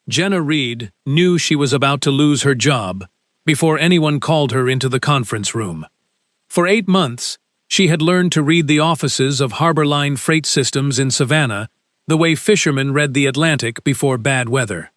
Jenna Reed knew she was about to lose her job before anyone called her into the conference room. For 8 months, she had learned to read the offices of Harbor Line Freight Systems in Savannah the way fishermen read the Atlantic before bad weather.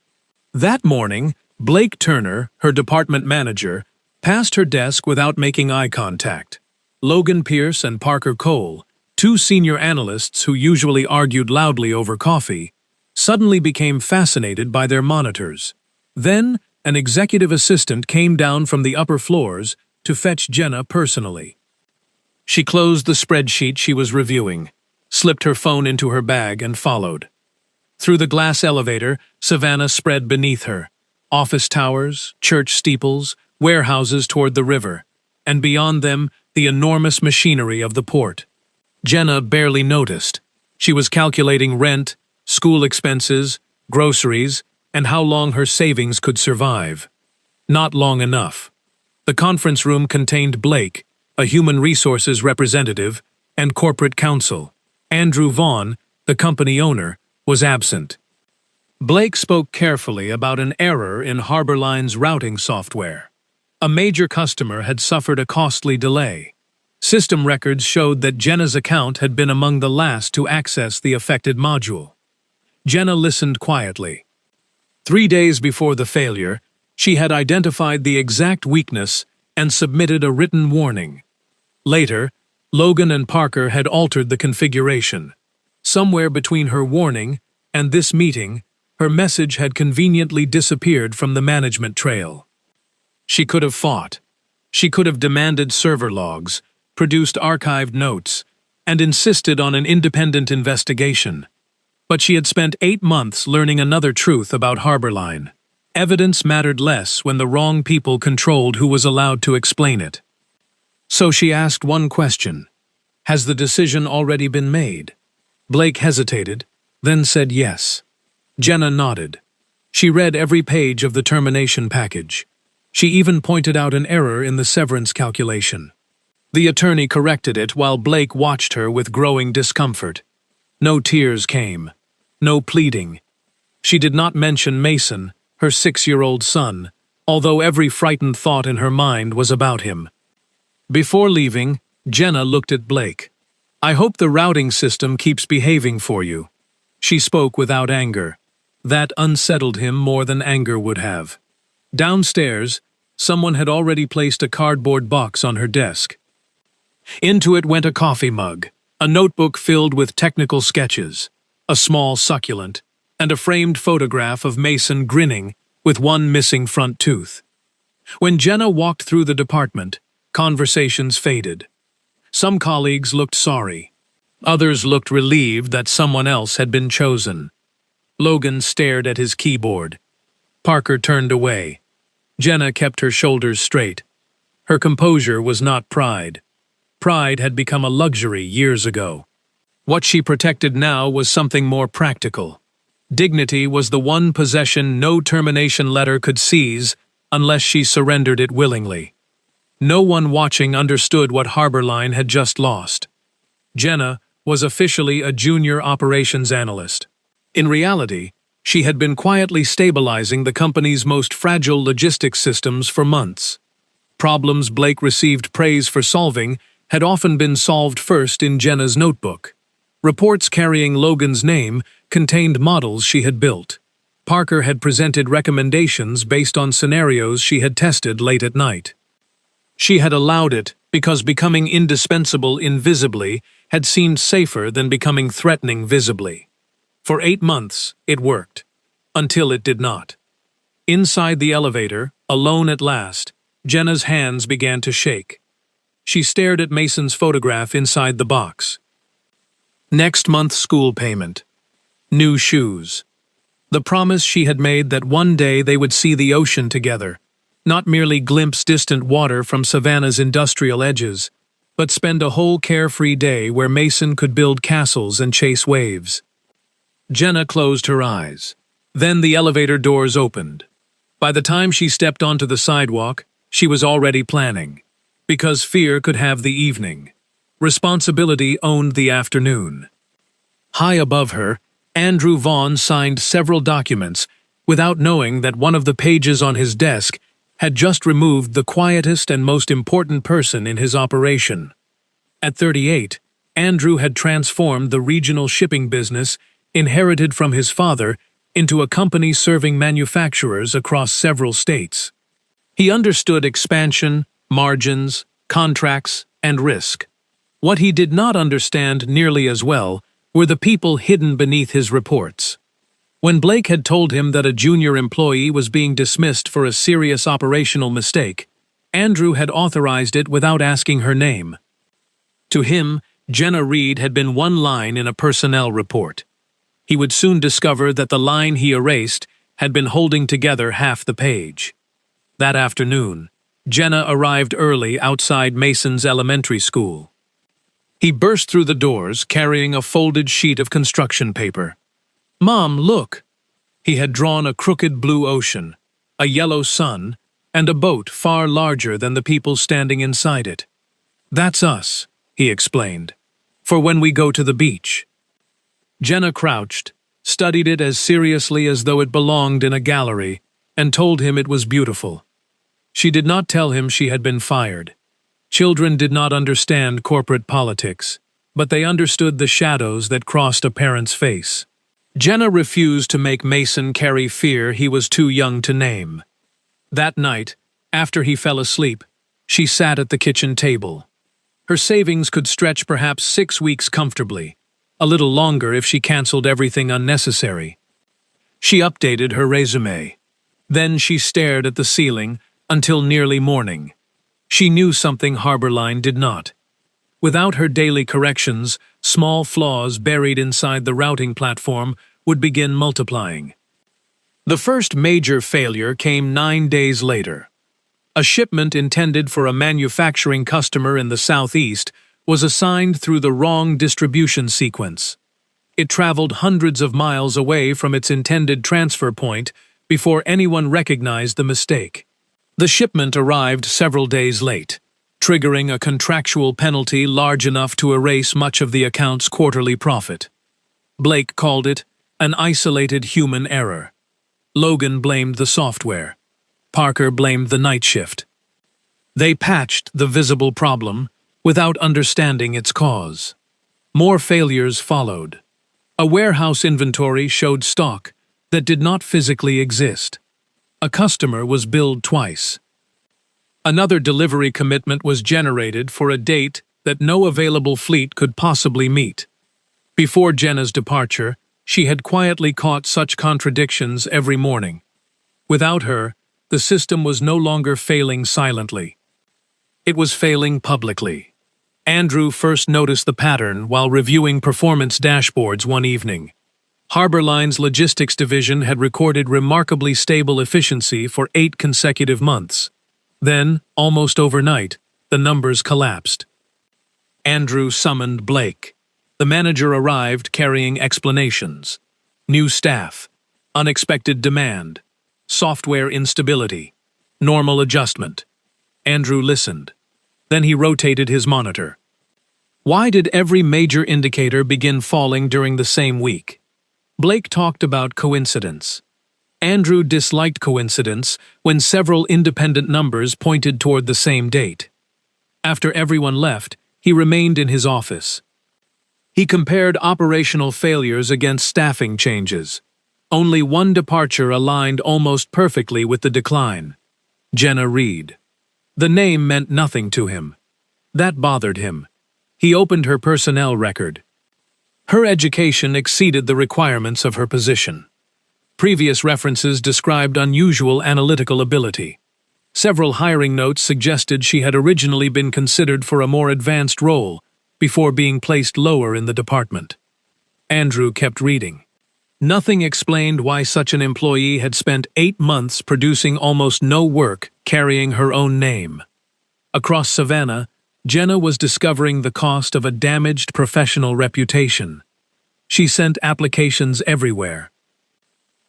That morning, Blake Turner, her department manager, passed her desk without making eye contact. Logan Pierce and Parker Cole, two senior analysts who usually argued loudly over coffee, suddenly became fascinated by their monitors. Then, an executive assistant came down from the upper floors to fetch Jenna personally. She closed the spreadsheet she was reviewing, slipped her phone into her bag, and followed. Through the glass elevator, Savannah spread beneath her. Office towers, church steeples, warehouses toward the river, and beyond them, the enormous machinery of the port. Jenna barely noticed. She was calculating rent, school expenses, groceries, and how long her savings could survive. Not long enough. The conference room contained Blake, a human resources representative, and corporate counsel. Andrew Vaughn, the company owner, was absent. Blake spoke carefully about an error in Harbor Line's routing software. A major customer had suffered a costly delay. System records showed that Jenna's account had been among the last to access the affected module. Jenna listened quietly. 3 days before the failure, she had identified the exact weakness and submitted a written warning. Later, Logan and Parker had altered the configuration. Somewhere between her warning and this meeting, her message had conveniently disappeared from the management trail. She could have fought. She could have demanded server logs, produced archived notes, and insisted on an independent investigation. But she had spent 8 months learning another truth about Harbor Line. Evidence mattered less when the wrong people controlled who was allowed to explain it. So she asked one question. Has the decision already been made? Blake hesitated, then said yes. Jenna nodded. She read every page of the termination package. She even pointed out an error in the severance calculation. The attorney corrected it while Blake watched her with growing discomfort. No tears came. No pleading. She did not mention Mason, her 6-year-old son, although every frightened thought in her mind was about him. Before leaving, Jenna looked at Blake. I hope the routing system keeps behaving for you. She spoke without anger. That unsettled him more than anger would have. Downstairs, someone had already placed a cardboard box on her desk. Into it went a coffee mug, a notebook filled with technical sketches, a small succulent, and a framed photograph of Mason grinning with one missing front tooth. When Jenna walked through the department, conversations faded. Some colleagues looked sorry. Others looked relieved that someone else had been chosen. Logan stared at his keyboard. Parker turned away. Jenna kept her shoulders straight. Her composure was not pride. Pride had become a luxury years ago. What she protected now was something more practical. Dignity was the one possession no termination letter could seize unless she surrendered it willingly. No one watching understood what Harbor Line had just lost. Jenna was officially a junior operations analyst. In reality, she had been quietly stabilizing the company's most fragile logistics systems for months. Problems Blake received praise for solving had often been solved first in Jenna's notebook. Reports carrying Logan's name contained models she had built. Parker had presented recommendations based on scenarios she had tested late at night. She had allowed it because becoming indispensable invisibly had seemed safer than becoming threatening visibly. For 8 months, it worked. Until it did not. Inside the elevator, alone at last, Jenna's hands began to shake. She stared at Mason's photograph inside the box. Next month's school payment. New shoes. The promise she had made that one day they would see the ocean together, not merely glimpse distant water from Savannah's industrial edges, but spend a whole carefree day where Mason could build castles and chase waves. Jenna closed her eyes. Then the elevator doors opened. By the time she stepped onto the sidewalk, she was already planning. Because fear could have the evening. Responsibility owned the afternoon. High above her, Andrew Vaughn signed several documents, without knowing that one of the pages on his desk had just removed the quietest and most important person in his operation. At 38, Andrew had transformed the regional shipping business inherited from his father into a company serving manufacturers across several states. He understood expansion, margins, contracts, and risk. What he did not understand nearly as well were the people hidden beneath his reports. When Blake had told him that a junior employee was being dismissed for a serious operational mistake, Andrew had authorized it without asking her name. To him, Jenna Reed had been one line in a personnel report. He would soon discover that the line he erased had been holding together half the page. That afternoon, Jenna arrived early outside Mason's elementary school. He burst through the doors carrying a folded sheet of construction paper. "Mom, look!" He had drawn a crooked blue ocean, a yellow sun, and a boat far larger than the people standing inside it. "That's us," he explained, "for when we go to the beach." Jenna crouched, studied it as seriously as though it belonged in a gallery, and told him it was beautiful. She did not tell him she had been fired. Children did not understand corporate politics, but they understood the shadows that crossed a parent's face. Jenna refused to make Mason carry fear he was too young to name. That night, after he fell asleep, she sat at the kitchen table. Her savings could stretch perhaps 6 weeks comfortably, a little longer if she canceled everything unnecessary. She updated her resume. Then she stared at the ceiling until nearly morning. She knew something Harborline did not. Without her daily corrections, small flaws buried inside the routing platform would begin multiplying. The first major failure came 9 days later. A shipment intended for a manufacturing customer in the southeast was assigned through the wrong distribution sequence. It traveled hundreds of miles away from its intended transfer point before anyone recognized the mistake. The shipment arrived several days late, triggering a contractual penalty large enough to erase much of the account's quarterly profit. Blake called it an isolated human error. Logan blamed the software. Parker blamed the night shift. They patched the visible problem without understanding its cause. More failures followed. A warehouse inventory showed stock that did not physically exist. A customer was billed twice. Another delivery commitment was generated for a date that no available fleet could possibly meet. Before Jenna's departure, she had quietly caught such contradictions every morning. Without her, the system was no longer failing silently. It was failing publicly. Andrew first noticed the pattern while reviewing performance dashboards one evening. Harborline's logistics division had recorded remarkably stable efficiency for 8 consecutive months. Then, almost overnight, the numbers collapsed. Andrew summoned Blake. The manager arrived carrying explanations. New staff, unexpected demand, software instability, normal adjustment. Andrew listened. Then he rotated his monitor. Why did every major indicator begin falling during the same week? Blake talked about coincidence. Andrew disliked coincidence when several independent numbers pointed toward the same date. After everyone left, he remained in his office. He compared operational failures against staffing changes. Only one departure aligned almost perfectly with the decline: Jenna Reed. The name meant nothing to him. That bothered him. He opened her personnel record. Her education exceeded the requirements of her position. Previous references described unusual analytical ability. Several hiring notes suggested she had originally been considered for a more advanced role before being placed lower in the department. Andrew kept reading. Nothing explained why such an employee had spent 8 months producing almost no work carrying her own name. Across Savannah, Jenna was discovering the cost of a damaged professional reputation. She sent applications everywhere.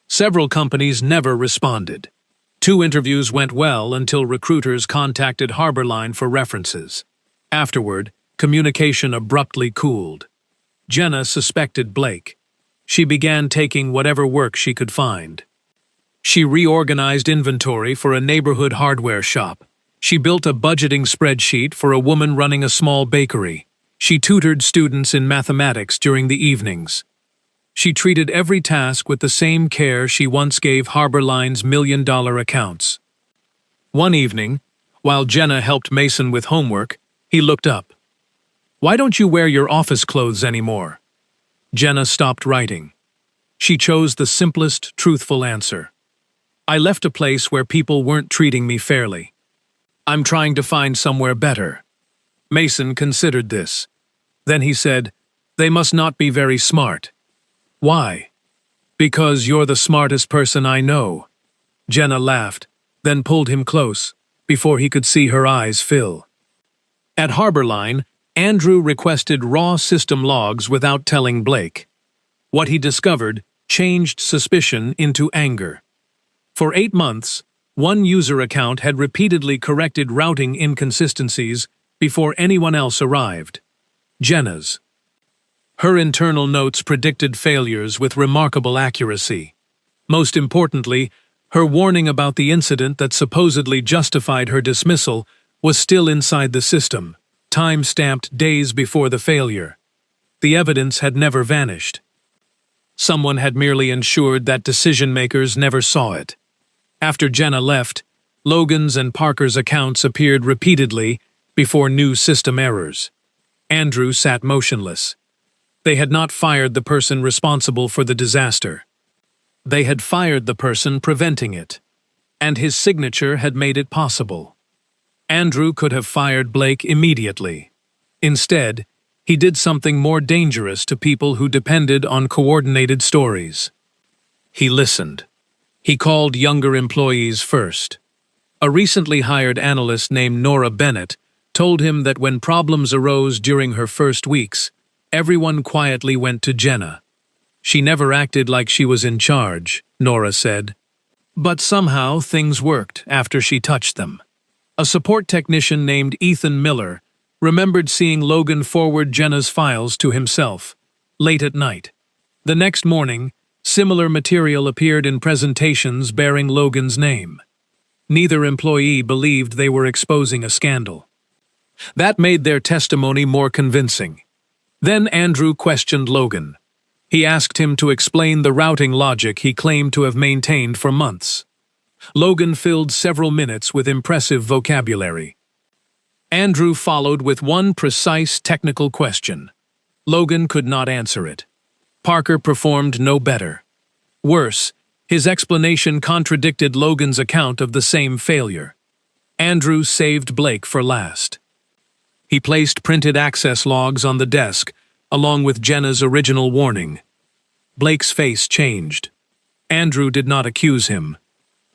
Several companies never responded. 2 interviews went well until recruiters contacted Harborline for references. Afterward, communication abruptly cooled. Jenna suspected Blake. She began taking whatever work she could find. She reorganized inventory for a neighborhood hardware shop. She built a budgeting spreadsheet for a woman running a small bakery. She tutored students in mathematics during the evenings. She treated every task with the same care she once gave Harbor Line's million-dollar accounts. One evening, while Jenna helped Mason with homework, he looked up. "Why don't you wear your office clothes anymore?" Jenna stopped writing. She chose the simplest, truthful answer. "I left a place where people weren't treating me fairly. I'm trying to find somewhere better." Mason considered this. Then he said, "They must not be very smart." "Why?" "Because you're the smartest person I know." Jenna laughed, then pulled him close, before he could see her eyes fill. At Harbor Line, Andrew requested raw system logs without telling Blake. What he discovered changed suspicion into anger. For 8 months, one user account had repeatedly corrected routing inconsistencies before anyone else arrived. Jenna's. Her internal notes predicted failures with remarkable accuracy. Most importantly, her warning about the incident that supposedly justified her dismissal was still inside the system, time-stamped days before the failure. The evidence had never vanished. Someone had merely ensured that decision-makers never saw it. After Jenna left, Logan's and Parker's accounts appeared repeatedly before new system errors. Andrew sat motionless. They had not fired the person responsible for the disaster. They had fired the person preventing it. And his signature had made it possible. Andrew could have fired Blake immediately. Instead, he did something more dangerous to people who depended on coordinated stories. He listened. He called younger employees first. A recently hired analyst named Nora Bennett told him that when problems arose during her first weeks, everyone quietly went to Jenna. She never acted like she was in charge, Nora said. But somehow things worked after she touched them. A support technician named Ethan Miller remembered seeing Logan forward Jenna's files to himself, late at night. The next morning, similar material appeared in presentations bearing Logan's name. Neither employee believed they were exposing a scandal. That made their testimony more convincing. Then Andrew questioned Logan. He asked him to explain the routing logic he claimed to have maintained for months. Logan filled several minutes with impressive vocabulary. Andrew followed with one precise technical question. Logan could not answer it. Parker performed no better. Worse, his explanation contradicted Logan's account of the same failure. Andrew saved Blake for last. He placed printed access logs on the desk, along with Jenna's original warning. Blake's face changed. Andrew did not accuse him.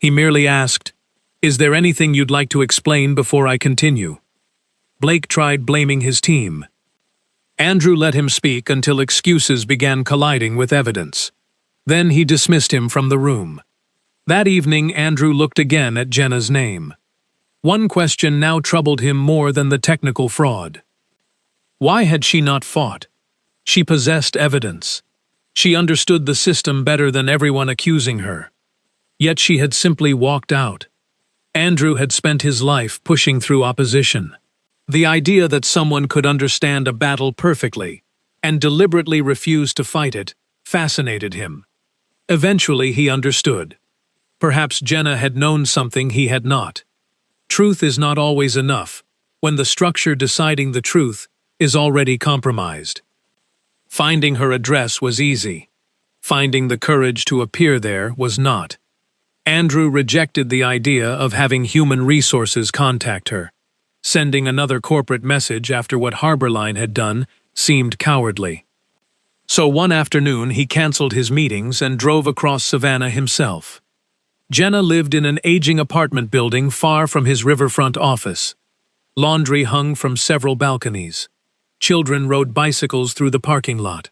He merely asked, "Is there anything you'd like to explain before I continue?" Blake tried blaming his team. Andrew let him speak until excuses began colliding with evidence. Then he dismissed him from the room. That evening, Andrew looked again at Jenna's name. One question now troubled him more than the technical fraud. Why had she not fought? She possessed evidence. She understood the system better than everyone accusing her. Yet she had simply walked out. Andrew had spent his life pushing through opposition. The idea that someone could understand a battle perfectly and deliberately refuse to fight it fascinated him. Eventually he understood. Perhaps Jenna had known something he had not. Truth is not always enough when the structure deciding the truth is already compromised. Finding her address was easy. Finding the courage to appear there was not. Andrew rejected the idea of having human resources contact her. Sending another corporate message after what Harbor Line had done seemed cowardly. So one afternoon he canceled his meetings and drove across Savannah himself. Jenna lived in an aging apartment building far from his riverfront office. Laundry hung from several balconies. Children rode bicycles through the parking lot.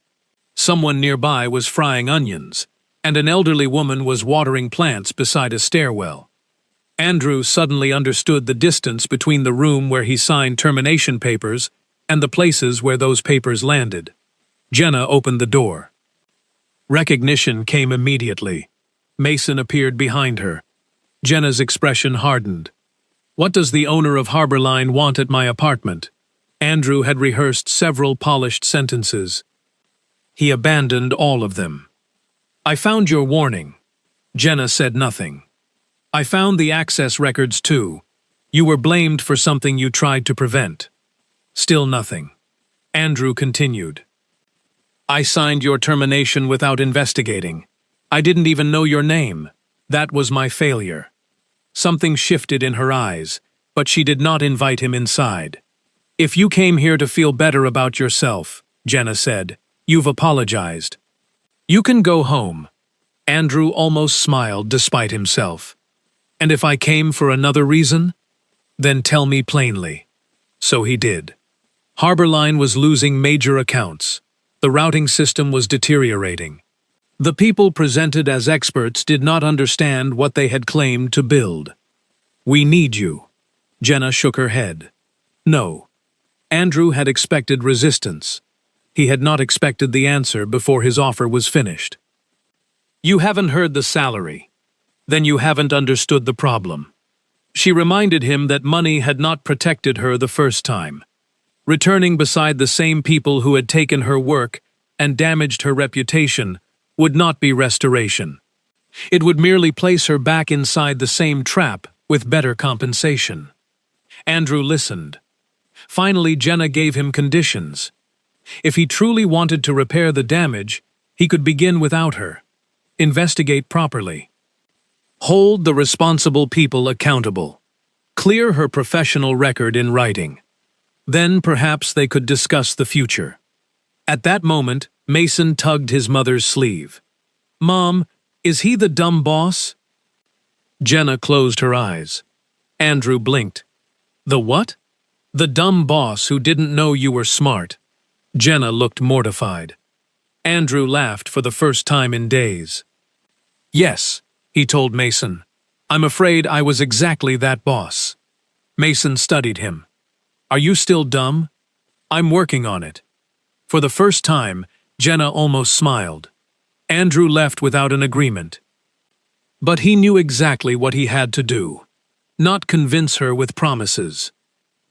Someone nearby was frying onions, and an elderly woman was watering plants beside a stairwell. Andrew suddenly understood the distance between the room where he signed termination papers and the places where those papers landed. Jenna opened the door. Recognition came immediately. Mason appeared behind her. Jenna's expression hardened. "What does the owner of Harborline want at my apartment?" Andrew had rehearsed several polished sentences. He abandoned all of them. "I found your warning." Jenna said nothing. "I found the access records too. You were blamed for something you tried to prevent." Still nothing. Andrew continued. "I signed your termination without investigating. I didn't even know your name. That was my failure." Something shifted in her eyes, but she did not invite him inside. "If you came here to feel better about yourself," Jenna said, "you've apologized. You can go home." Andrew almost smiled despite himself. "And if I came for another reason? Then tell me plainly." So he did. Harborline was losing major accounts. The routing system was deteriorating. The people presented as experts did not understand what they had claimed to build. "We need you." Jenna shook her head. "No." Andrew had expected resistance. He had not expected the answer before his offer was finished. "You haven't heard the salary. Then you haven't understood the problem." She reminded him that money had not protected her the first time. Returning beside the same people who had taken her work and damaged her reputation would not be restoration. It would merely place her back inside the same trap with better compensation. Andrew listened. Finally, Jenna gave him conditions. If he truly wanted to repair the damage, he could begin without her. Investigate properly. Hold the responsible people accountable. Clear her professional record in writing. Then perhaps they could discuss the future. At that moment, Mason tugged his mother's sleeve. "Mom, is he the dumb boss?" Jenna closed her eyes. Andrew blinked. "The what?" "The dumb boss who didn't know you were smart." Jenna looked mortified. Andrew laughed for the first time in days. "Yes," he told Mason. "I'm afraid I was exactly that boss." Mason studied him. "Are you still dumb?" "I'm working on it." For the first time, Jenna almost smiled. Andrew left without an agreement. But he knew exactly what he had to do. Not convince her with promises.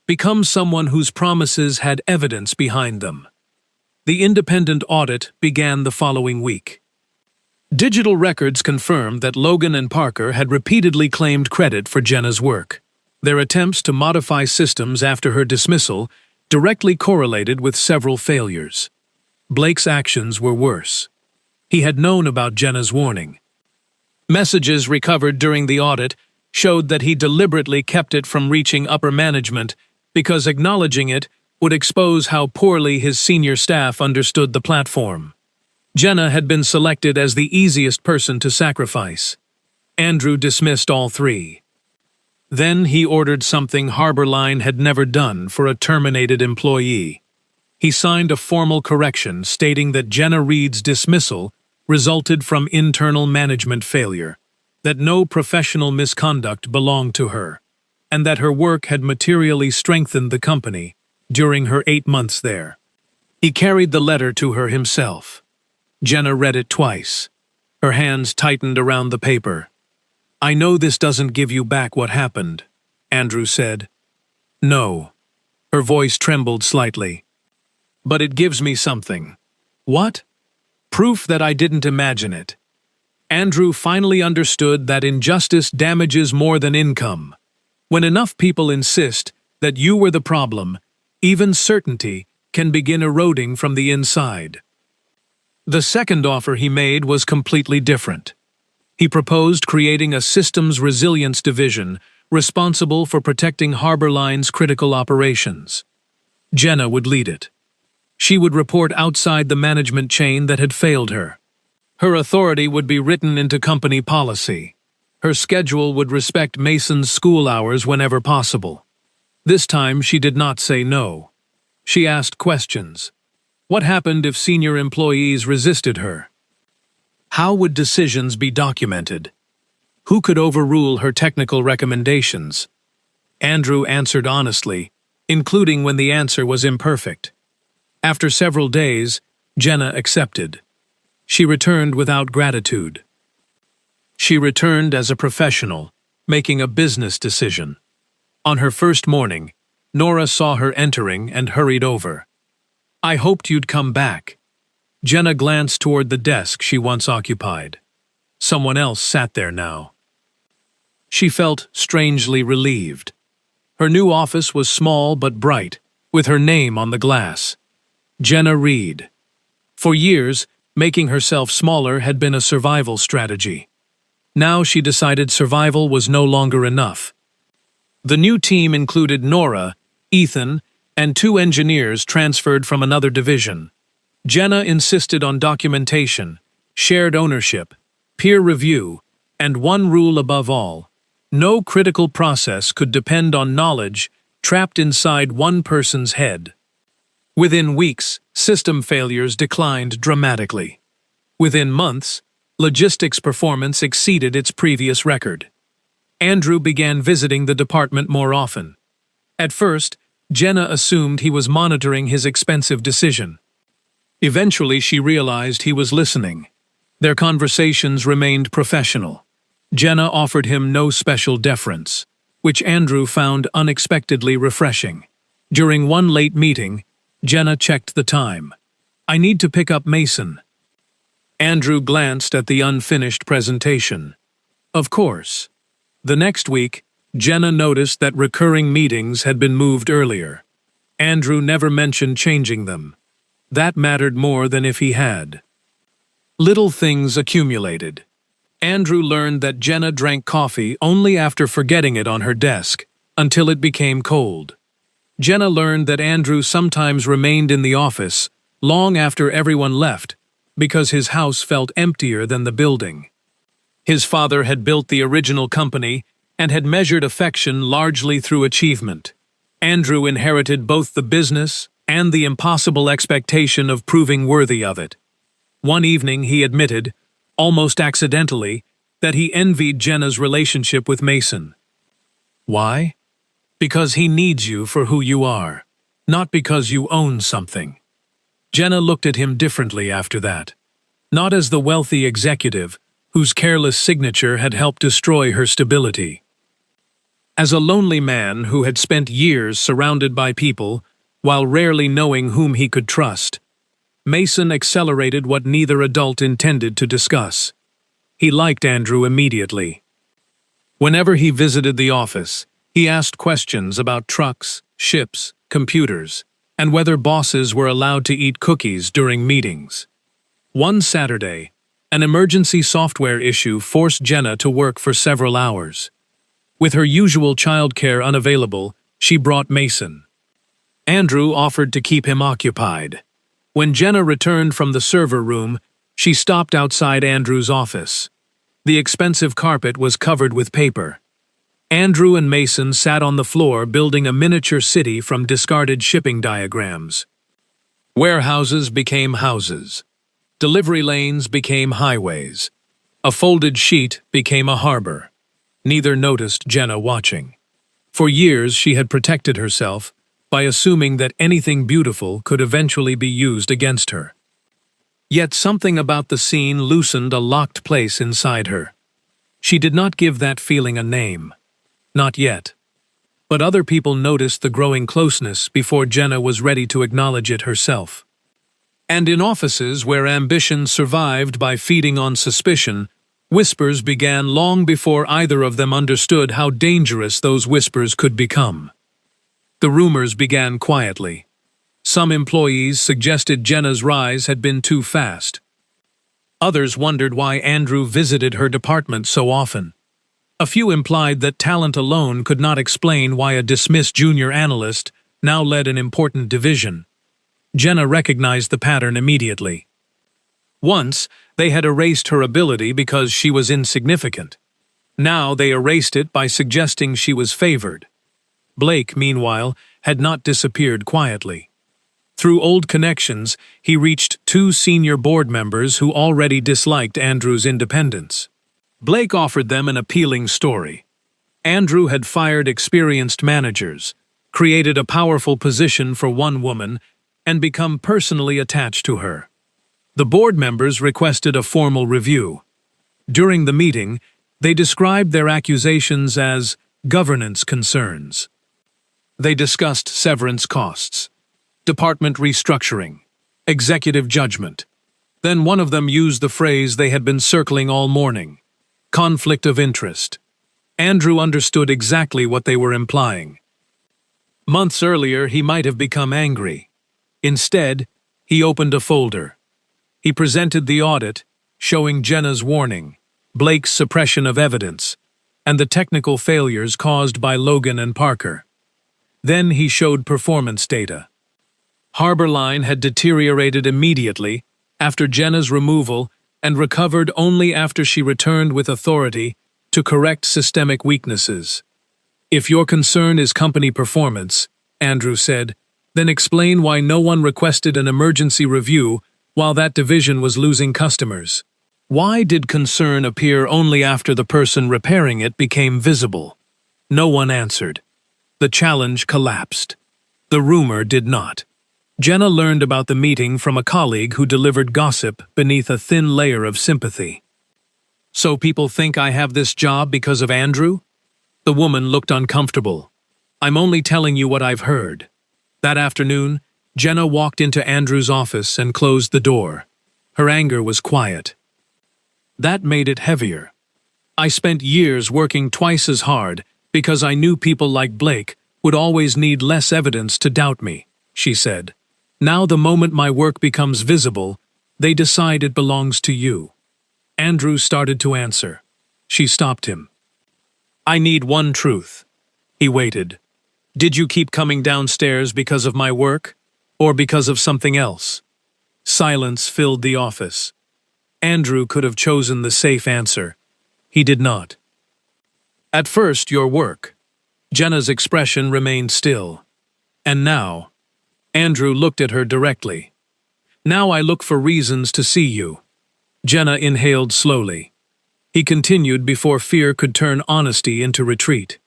Become someone whose promises had evidence behind them. The independent audit began the following week. Digital records confirmed that Logan and Parker had repeatedly claimed credit for Jenna's work. Their attempts to modify systems after her dismissal directly correlated with several failures. Blake's actions were worse. He had known about Jenna's warning. Messages recovered during the audit showed that he deliberately kept it from reaching upper management because acknowledging it would expose how poorly his senior staff understood the platform. Jenna had been selected as the easiest person to sacrifice. Andrew dismissed all three. Then he ordered something Harborline had never done for a terminated employee. He signed a formal correction stating that Jenna Reed's dismissal resulted from internal management failure, that no professional misconduct belonged to her, and that her work had materially strengthened the company during her 8 months there. He carried the letter to her himself. Jenna read it twice. Her hands tightened around the paper. "I know this doesn't give you back what happened," Andrew said. "No." Her voice trembled slightly. "But it gives me something." "What?" "Proof that I didn't imagine it." Andrew finally understood that injustice damages more than income. When enough people insist that you were the problem, even certainty can begin eroding from the inside. The second offer he made was completely different. He proposed creating a systems resilience division responsible for protecting Harborline's critical operations. Jenna would lead it. She would report outside the management chain that had failed her. Her authority would be written into company policy. Her schedule would respect Mason's school hours whenever possible. This time she did not say no. She asked questions. What happened if senior employees resisted her? How would decisions be documented? Who could overrule her technical recommendations? Andrew answered honestly, including when the answer was imperfect. After several days, Jenna accepted. She returned without gratitude. She returned as a professional, making a business decision. On her first morning, Nora saw her entering and hurried over. "I hoped you'd come back." Jenna glanced toward the desk she once occupied. Someone else sat there now. She felt strangely relieved. Her new office was small but bright, with her name on the glass. Jenna Reed. For years, making herself smaller had been a survival strategy. Now she decided survival was no longer enough. The new team included Nora, Ethan, and 2 engineers transferred from another division. Jenna insisted on documentation, shared ownership, peer review, and one rule above all: no critical process could depend on knowledge trapped inside one person's head. Within weeks, system failures declined dramatically. Within months, logistics performance exceeded its previous record. Andrew began visiting the department more often. At first, Jenna assumed he was monitoring his expensive decision. Eventually, she realized he was listening. Their conversations remained professional. Jenna offered him no special deference, which Andrew found unexpectedly refreshing. During one late meeting, Jenna checked the time. "I need to pick up Mason." Andrew glanced at the unfinished presentation. Of course. The next week, Jenna noticed that recurring meetings had been moved earlier. Andrew never mentioned changing them. That mattered more than if he had. Little things accumulated. Andrew learned that Jenna drank coffee only after forgetting it on her desk, until it became cold. Jenna learned that Andrew sometimes remained in the office long after everyone left, because his house felt emptier than the building. His father had built the original company and had measured affection largely through achievement. Andrew inherited both the business and the impossible expectation of proving worthy of it. One evening he admitted, almost accidentally, that he envied Jenna's relationship with Mason. Why? Because he needs you for who you are, not because you own something. Jenna looked at him differently after that. Not as the wealthy executive whose careless signature had helped destroy her stability. As a lonely man who had spent years surrounded by people while rarely knowing whom he could trust. Mason accelerated what neither adult intended to discuss. He liked Andrew immediately. Whenever he visited the office, he asked questions about trucks, ships, computers, and whether bosses were allowed to eat cookies during meetings. One Saturday, an emergency software issue forced Jenna to work for several hours. With her usual childcare unavailable, she brought Mason. Andrew offered to keep him occupied. When Jenna returned from the server room, she stopped outside Andrew's office. The expensive carpet was covered with paper. Andrew and Mason sat on the floor building a miniature city from discarded shipping diagrams. Warehouses became houses. Delivery lanes became highways. A folded sheet became a harbor. Neither noticed Jenna watching. For years she had protected herself by assuming that anything beautiful could eventually be used against her. Yet something about the scene loosened a locked place inside her. She did not give that feeling a name. Not yet. But other people noticed the growing closeness before Jenna was ready to acknowledge it herself. And in offices where ambition survived by feeding on suspicion, whispers began long before either of them understood how dangerous those whispers could become. The rumors began quietly. Some employees suggested Jenna's rise had been too fast. Others wondered why Andrew visited her department so often. A few implied that talent alone could not explain why a dismissed junior analyst now led an important division. Jenna recognized the pattern immediately. Once, they had erased her ability because she was insignificant. Now they erased it by suggesting she was favored. Blake, meanwhile, had not disappeared quietly. Through old connections, he reached 2 senior board members who already disliked Andrew's independence. Blake offered them an appealing story. Andrew had fired experienced managers, created a powerful position for one woman, and become personally attached to her. The board members requested a formal review. During the meeting, they described their accusations as governance concerns. They discussed severance costs, department restructuring, executive judgment. Then one of them used the phrase they had been circling all morning: conflict of interest. Andrew understood exactly what they were implying. Months earlier, he might have become angry. Instead, he opened a folder. He presented the audit, showing Jenna's warning, Blake's suppression of evidence, and the technical failures caused by Logan and Parker. Then he showed performance data. Harborline had deteriorated immediately after Jenna's removal and recovered only after she returned with authority to correct systemic weaknesses. If your concern is company performance, Andrew said, then explain why no one requested an emergency review while that division was losing customers. Why did concern appear only after the person repairing it became visible? No one answered. The challenge collapsed. The rumor did not. Jenna learned about the meeting from a colleague who delivered gossip beneath a thin layer of sympathy. So people think I have this job because of Andrew? The woman looked uncomfortable. I'm only telling you what I've heard. That afternoon, Jenna walked into Andrew's office and closed the door. Her anger was quiet. That made it heavier. I spent years working twice as hard because I knew people like Blake would always need less evidence to doubt me, she said. Now the moment my work becomes visible, they decide it belongs to you. Andrew started to answer. She stopped him. I need one truth. He waited. Did you keep coming downstairs because of my work, or because of something else? Silence filled the office. Andrew could have chosen the safe answer. He did not. At first, your work. Jenna's expression remained still. And now? Andrew looked at her directly. Now I look for reasons to see you. Jenna inhaled slowly. He continued before fear could turn honesty into retreat.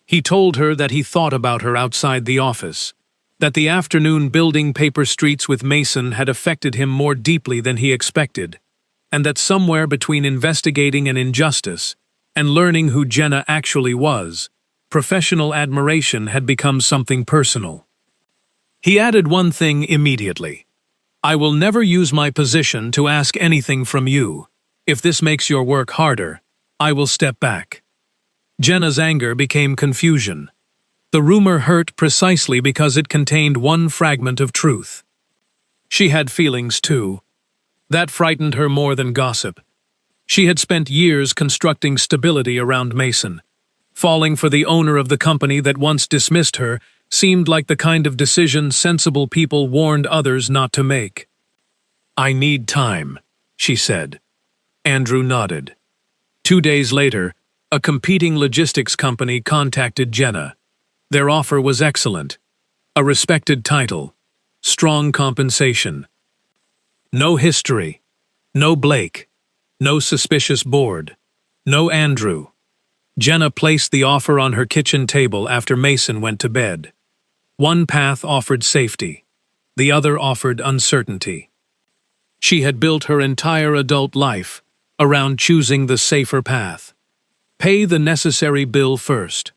He told her that he thought about her outside the office, that the afternoon building paper streets with Mason had affected him more deeply than he expected, and that somewhere between investigating an injustice and learning who Jenna actually was, professional admiration had become something personal. He added one thing immediately. I will never use my position to ask anything from you. If this makes your work harder, I will step back. Jenna's anger became confusion. The rumor hurt precisely because it contained one fragment of truth. She had feelings too. That frightened her more than gossip. She had spent years constructing stability around Mason. Falling for the owner of the company that once dismissed her seemed like the kind of decision sensible people warned others not to make. I need time, she said. Andrew nodded. 2 days later, a competing logistics company contacted Jenna. Their offer was excellent. A respected title. Strong compensation. No history. No Blake. No suspicious board. No Andrew. Jenna placed the offer on her kitchen table after Mason went to bed. One path offered safety. The other offered uncertainty. She had built her entire adult life around choosing the safer path. Pay the necessary bill first.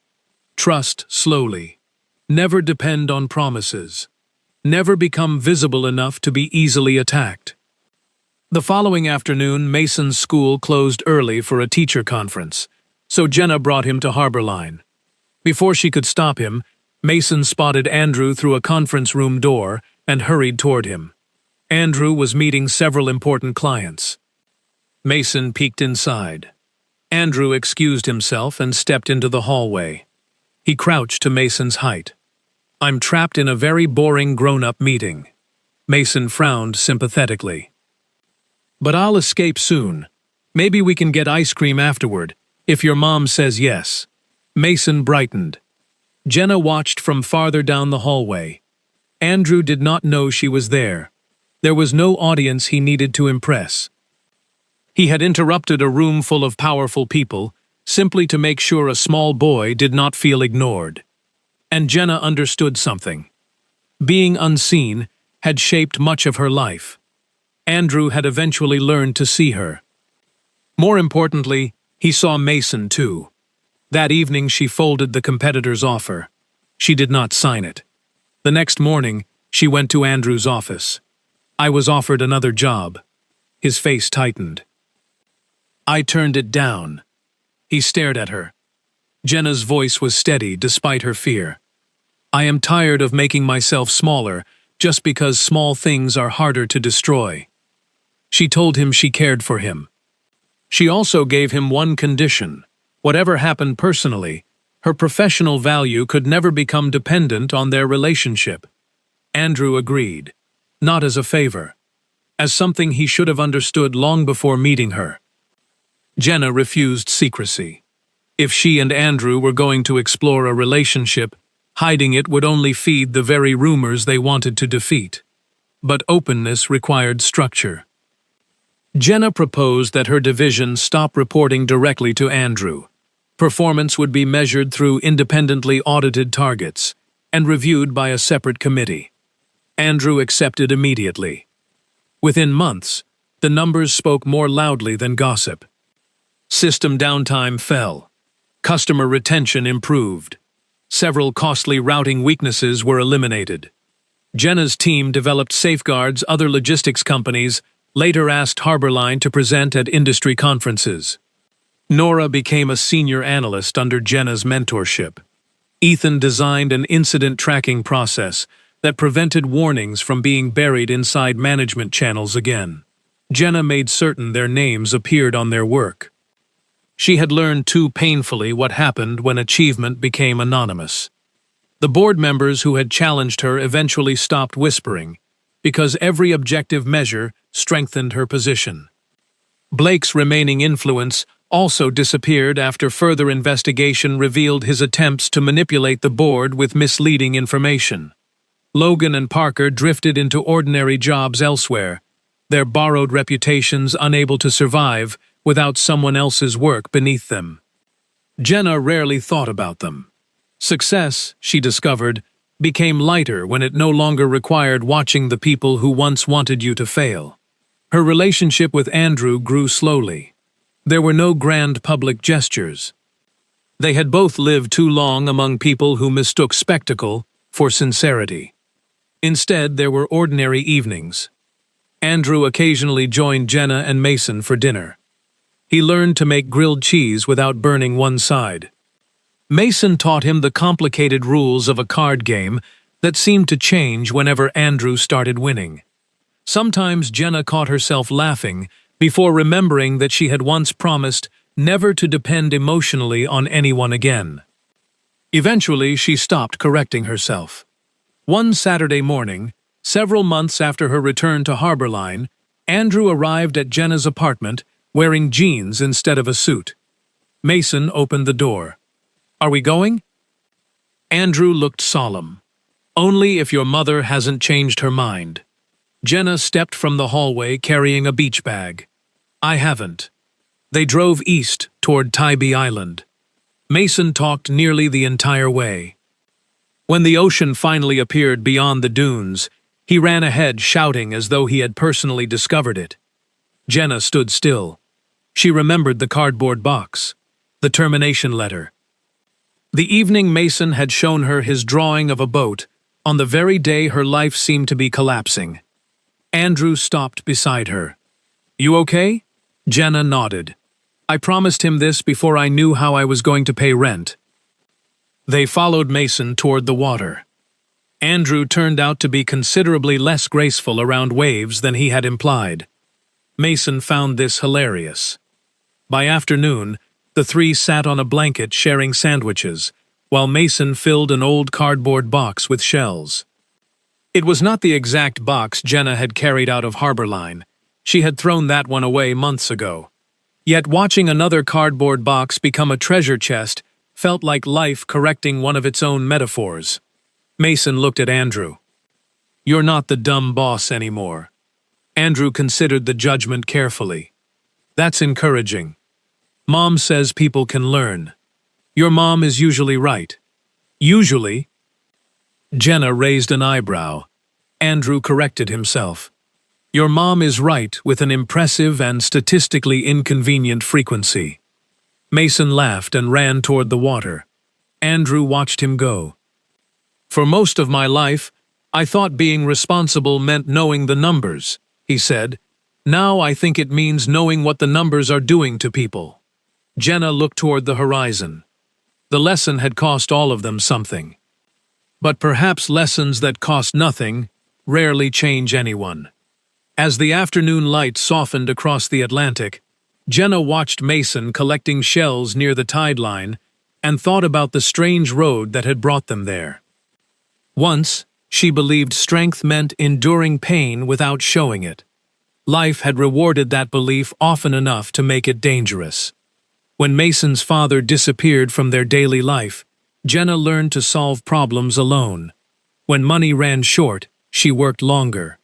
Trust slowly. Never depend on promises. Never become visible enough to be easily attacked. The following afternoon, Mason's school closed early for a teacher conference, so Jenna brought him to Harborline. Before she could stop him, Mason spotted Andrew through a conference room door and hurried toward him. Andrew was meeting several important clients. Mason peeked inside. Andrew excused himself and stepped into the hallway. He crouched to Mason's height. I'm trapped in a very boring grown-up meeting. Mason frowned sympathetically. But I'll escape soon. Maybe we can get ice cream afterward, if your mom says yes. Mason brightened. Jenna watched from farther down the hallway. Andrew did not know she was there. There was no audience he needed to impress. He had interrupted a room full of powerful people simply to make sure a small boy did not feel ignored. And Jenna understood something. Being unseen had shaped much of her life. Andrew had eventually learned to see her. More importantly, he saw Mason too. That evening she folded the competitor's offer. She did not sign it. The next morning, she went to Andrew's office. "I was offered another job." His face tightened. "I turned it down." He stared at her. Jenna's voice was steady despite her fear. "I am tired of making myself smaller just because small things are harder to destroy." She told him she cared for him. She also gave him one condition. Whatever happened personally, her professional value could never become dependent on their relationship. Andrew agreed, not as a favor, as something he should have understood long before meeting her. Jenna refused secrecy. If she and Andrew were going to explore a relationship, hiding it would only feed the very rumors they wanted to defeat. But openness required structure. Jenna proposed that her division stop reporting directly to Andrew. Performance would be measured through independently audited targets and reviewed by a separate committee. Andrew accepted immediately. Within months, the numbers spoke more loudly than gossip. System downtime fell. Customer retention improved. Several costly routing weaknesses were eliminated. Jenna's team developed safeguards other logistics companies later asked Harborline to present at industry conferences. Nora became a senior analyst under Jenna's mentorship. Ethan designed an incident tracking process that prevented warnings from being buried inside management channels again. Jenna made certain their names appeared on their work. She had learned too painfully what happened when achievement became anonymous. The board members who had challenged her eventually stopped whispering, because every objective measure strengthened her position. Blake's remaining influence also disappeared after further investigation revealed his attempts to manipulate the board with misleading information. Logan and Parker drifted into ordinary jobs elsewhere, their borrowed reputations unable to survive without someone else's work beneath them. Jenna rarely thought about them. Success, she discovered, became lighter when it no longer required watching the people who once wanted you to fail. Her relationship with Andrew grew slowly. There were no grand public gestures. They had both lived too long among people who mistook spectacle for sincerity. Instead, there were ordinary evenings. Andrew occasionally joined Jenna and Mason for dinner. He learned to make grilled cheese without burning one side. Mason taught him the complicated rules of a card game that seemed to change whenever Andrew started winning. Sometimes Jenna caught herself laughing before remembering that she had once promised never to depend emotionally on anyone again. Eventually, she stopped correcting herself. One Saturday morning, several months after her return to Harborline, Andrew arrived at Jenna's apartment wearing jeans instead of a suit. Mason opened the door. "Are we going?" Andrew looked solemn. "Only if your mother hasn't changed her mind." Jenna stepped from the hallway carrying a beach bag. "I haven't." They drove east toward Tybee Island. Mason talked nearly the entire way. When the ocean finally appeared beyond the dunes, he ran ahead shouting as though he had personally discovered it. Jenna stood still. She remembered the cardboard box, the termination letter. The evening Mason had shown her his drawing of a boat, on the very day her life seemed to be collapsing. Andrew stopped beside her. "You okay?" Jenna nodded. "I promised him this before I knew how I was going to pay rent." They followed Mason toward the water. Andrew turned out to be considerably less graceful around waves than he had implied. Mason found this hilarious. By afternoon, the three sat on a blanket sharing sandwiches, while Mason filled an old cardboard box with shells. It was not the exact box Jenna had carried out of Harborline. She had thrown that one away months ago. Yet watching another cardboard box become a treasure chest felt like life correcting one of its own metaphors. Mason looked at Andrew. "You're not the dumb boss anymore." Andrew considered the judgment carefully. "That's encouraging. Mom says people can learn. Your mom is usually right." "Usually?" Jenna raised an eyebrow. Andrew corrected himself. Your mom is right with an impressive and statistically inconvenient frequency. Mason laughed and ran toward the water. Andrew watched him go. For most of my life, I thought being responsible meant knowing the numbers, he said. Now I think it means knowing what the numbers are doing to people. Jenna looked toward the horizon. The lesson had cost all of them something. But perhaps lessons that cost nothing rarely change anyone. As the afternoon light softened across the Atlantic, Jenna watched Mason collecting shells near the tide line and thought about the strange road that had brought them there. Once, she believed strength meant enduring pain without showing it. Life had rewarded that belief often enough to make it dangerous. When Mason's father disappeared from their daily life, Jenna learned to solve problems alone. When money ran short, she worked longer.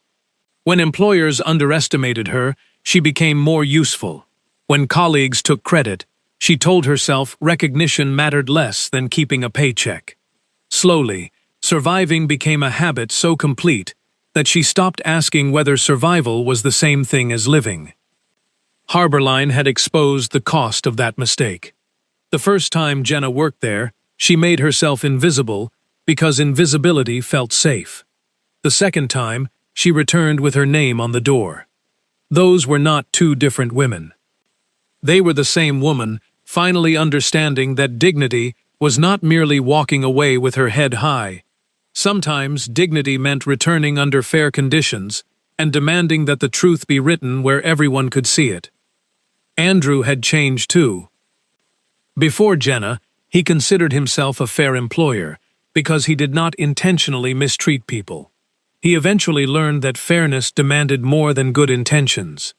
When employers underestimated her, she became more useful. When colleagues took credit, she told herself recognition mattered less than keeping a paycheck. Slowly, surviving became a habit so complete that she stopped asking whether survival was the same thing as living. Harborline had exposed the cost of that mistake. The first time Jenna worked there, she made herself invisible because invisibility felt safe. The second time, she returned with her name on the door. Those were not two different women. They were the same woman, finally understanding that dignity was not merely walking away with her head high. Sometimes dignity meant returning under fair conditions and demanding that the truth be written where everyone could see it. Andrew had changed too. Before Jenna, he considered himself a fair employer because he did not intentionally mistreat people. He eventually learned that fairness demanded more than good intentions.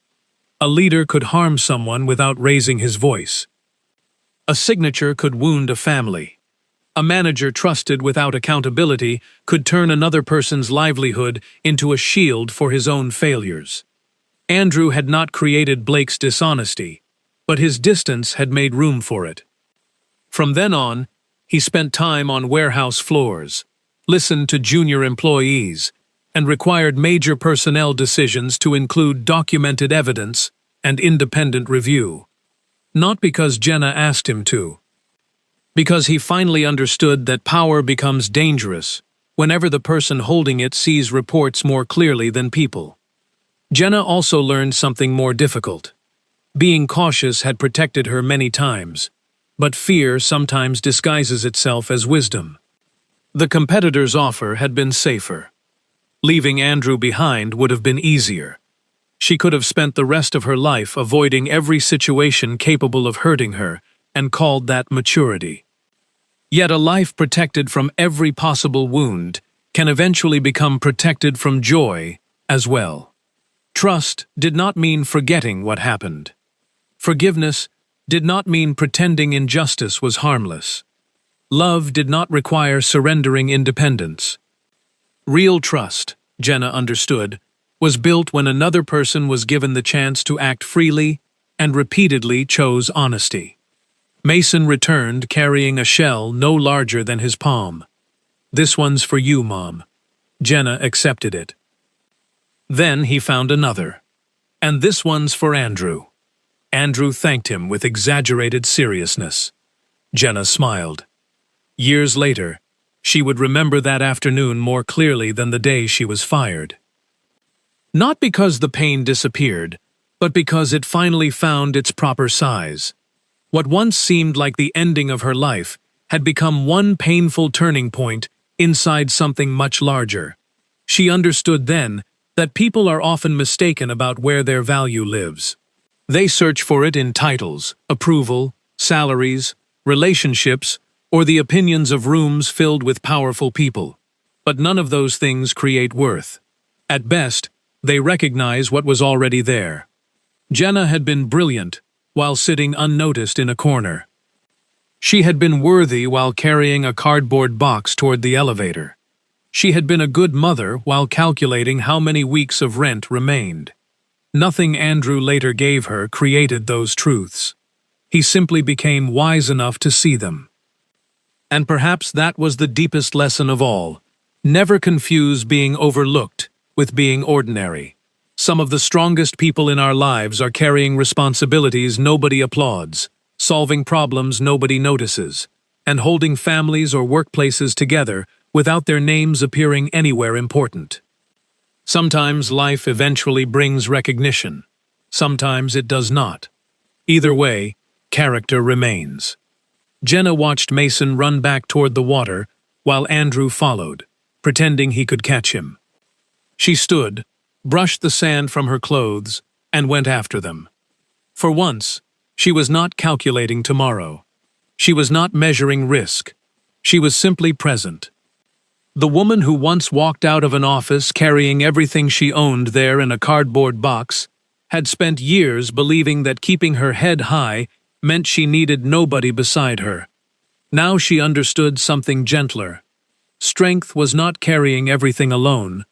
A leader could harm someone without raising his voice. A signature could wound a family. A manager trusted without accountability could turn another person's livelihood into a shield for his own failures. Andrew had not created Blake's dishonesty, but his distance had made room for it. From then on, he spent time on warehouse floors, listened to junior employees, and required major personnel decisions to include documented evidence and independent review. Not because Jenna asked him to. Because he finally understood that power becomes dangerous whenever the person holding it sees reports more clearly than people. Jenna also learned something more difficult. Being cautious had protected her many times, but fear sometimes disguises itself as wisdom. The competitor's offer had been safer. Leaving Andrew behind would have been easier. She could have spent the rest of her life avoiding every situation capable of hurting her and called that maturity. Yet a life protected from every possible wound can eventually become protected from joy as well. Trust did not mean forgetting what happened. Forgiveness did not mean pretending injustice was harmless. Love did not require surrendering independence. Real trust, Jenna understood, was built when another person was given the chance to act freely and repeatedly chose honesty. Mason returned carrying a shell no larger than his palm. "This one's for you, Mom." Jenna accepted it. Then he found another. "And this one's for Andrew." Andrew thanked him with exaggerated seriousness. Jenna smiled. Years later, she would remember that afternoon more clearly than the day she was fired. Not because the pain disappeared, but because it finally found its proper size. What once seemed like the ending of her life had become one painful turning point inside something much larger. She understood then that people are often mistaken about where their value lives. They search for it in titles, approval, salaries, relationships, or the opinions of rooms filled with powerful people. But none of those things create worth. At best, they recognize what was already there. Jenna had been brilliant while sitting unnoticed in a corner. She had been worthy while carrying a cardboard box toward the elevator. She had been a good mother while calculating how many weeks of rent remained. Nothing Andrew later gave her created those truths. He simply became wise enough to see them. And perhaps that was the deepest lesson of all. Never confuse being overlooked with being ordinary. Some of the strongest people in our lives are carrying responsibilities nobody applauds, solving problems nobody notices, and holding families or workplaces together without their names appearing anywhere important. Sometimes life eventually brings recognition. Sometimes it does not. Either way, character remains. Jenna watched Mason run back toward the water while Andrew followed, pretending he could catch him. She stood, brushed the sand from her clothes, and went after them. For once, she was not calculating tomorrow. She was not measuring risk. She was simply present. The woman who once walked out of an office carrying everything she owned there in a cardboard box had spent years believing that keeping her head high meant she needed nobody beside her. Now she understood something gentler. Strength was not carrying everything alone.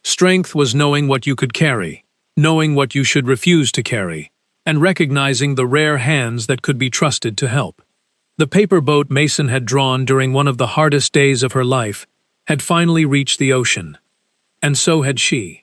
Strength was knowing what you could carry, knowing what you should refuse to carry, and recognizing the rare hands that could be trusted to help. The paper boat Mason had drawn during one of the hardest days of her life had finally reached the ocean. And so had she.